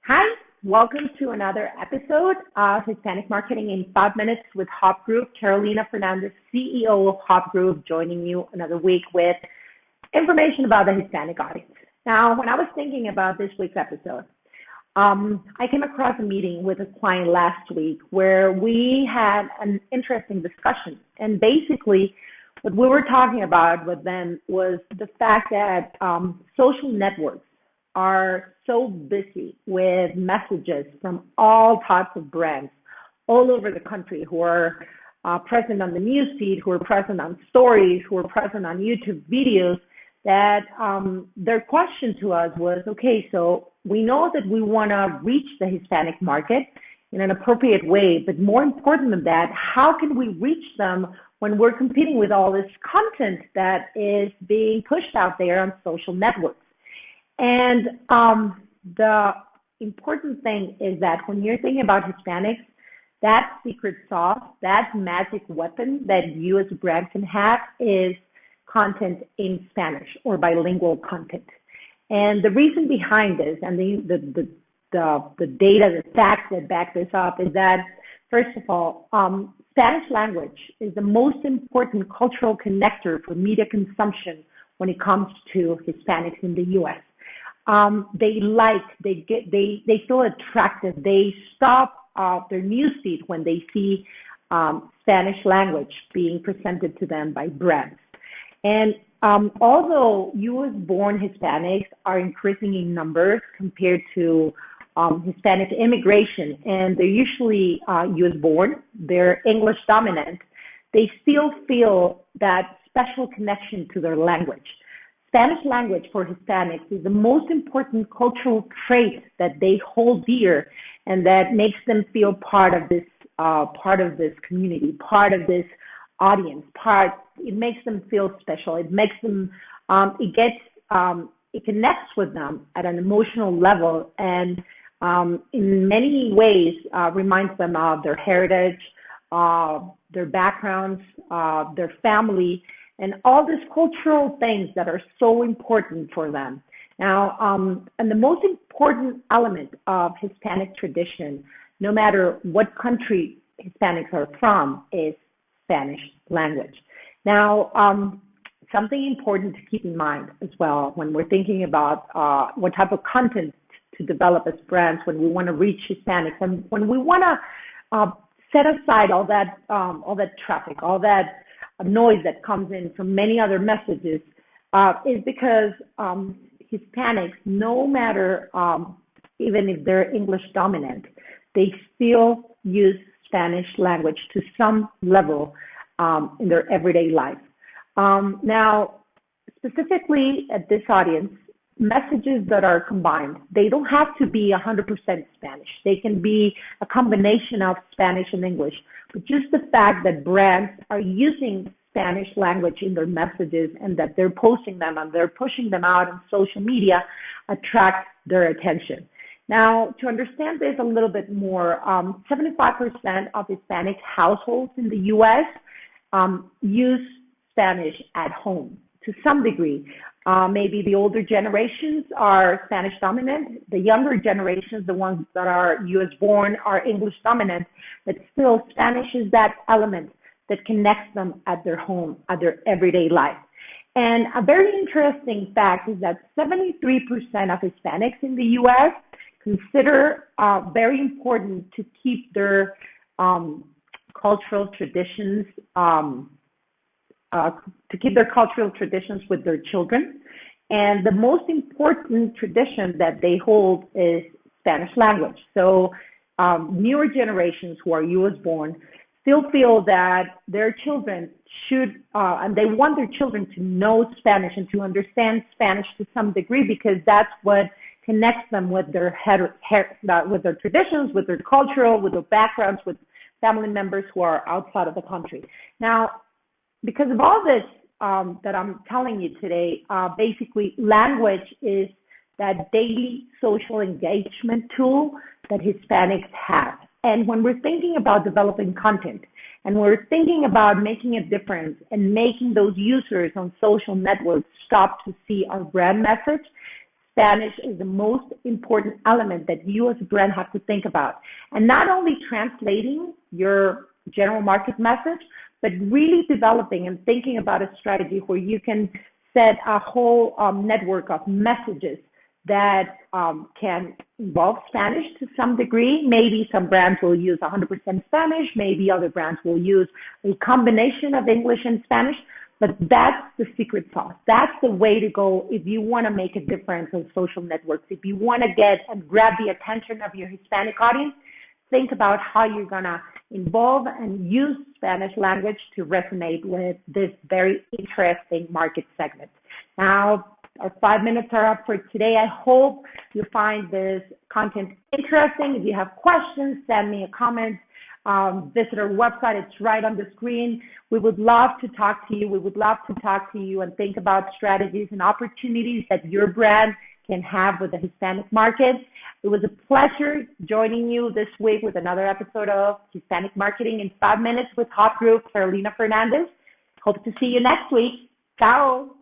Hi, welcome to another episode of Hispanic Marketing in 5 Minutes with Hop Group. Carolina Fernandez, CEO of Hop Group, joining you another week with information about the Hispanic audience. Now, when I was thinking about this week's episode, I came across a meeting with a client last week where we had an interesting discussion. And basically, what we were talking about with them was the fact that social networks are so busy with messages from all types of brands all over the country who are present on the newsfeed, who are present on stories, who are present on YouTube videos, that their question to us was, okay, so we know that we want to reach the Hispanic market in an appropriate way, but more important than that, how can we reach them when we're competing with all this content that is being pushed out there on social networks? And the important thing is that when you're thinking about Hispanics, that secret sauce, that magic weapon that you as a brand can have is content in Spanish or bilingual content. And the reason behind this and the data, the facts that back this up is that, first of all, Spanish language is the most important cultural connector for media consumption when it comes to Hispanics in the U.S. They feel attracted. They stop their newsfeed when they see Spanish language being presented to them by brands. And although U.S.-born Hispanics are increasing in numbers compared to Hispanic immigration, and they're usually U.S.-born, they're English dominant, they still feel that special connection to their language. Spanish language for Hispanics is the most important cultural trait that they hold dear, and that makes them feel part of this community, part of this audience. It makes them feel special. It makes them. It connects with them at an emotional level, and in many ways reminds them of their heritage, their backgrounds, their family, and all these cultural things that are so important for them. Now, and the most important element of Hispanic tradition, no matter what country Hispanics are from, is Spanish language. Now, something important to keep in mind as well when we're thinking about what type of content to develop as brands when we want to reach Hispanics and when we want to set aside all that traffic, all that noise that comes in from many other messages, is because Hispanics, no matter even if they're English dominant, they still use Spanish language to some level in their everyday life. Now, specifically at this audience, messages that are combined, they don't have to be 100% Spanish. They can be a combination of Spanish and English. But just the fact that brands are using Spanish language in their messages and that they're posting them and they're pushing them out on social media attracts their attention. Now, to understand this a little bit more, 75% of Hispanic households in the U.S. Use Spanish at home to some degree. Maybe the older generations are Spanish dominant. The younger generations, the ones that are U.S. born, are English dominant. But still, Spanish is that element that connects them at their home, at their everyday life. And a very interesting fact is that 73% of Hispanics in the U.S. consider very important to keep their cultural traditions with their children. And the most important tradition that they hold is Spanish language. So newer generations who are U.S. born still feel that their children should, and they want their children to know Spanish and to understand Spanish to some degree, because that's what connects them with their with their traditions, with their cultural, with their backgrounds, with family members who are outside of the country. Now, because of all this that I'm telling you today, basically language is that daily social engagement tool that Hispanics have. And when we're thinking about developing content and we're thinking about making a difference and making those users on social networks stop to see our brand message, Spanish is the most important element that you as a brand have to think about. And not only translating your general market message, but really developing and thinking about a strategy where you can set a whole network of messages that can involve Spanish to some degree. Maybe some brands will use 100% Spanish. Maybe other brands will use a combination of English and Spanish. But that's the secret sauce. That's the way to go if you want to make a difference on social networks. If you want to get and grab the attention of your Hispanic audience, think about how you're going to involve and use Spanish language to resonate with this very interesting market segment. Now, our 5 minutes are up for today. I hope you find this content interesting. If you have questions, send me a comment. Visit our website. It's right on the screen. We would love to talk to you. We would love to talk to you and think about strategies and opportunities that your brand can have with the Hispanic market. It was a pleasure joining you this week with another episode of Hispanic Marketing in 5 Minutes with Hot Group, Carolina Fernandez. Hope to see you next week. Ciao.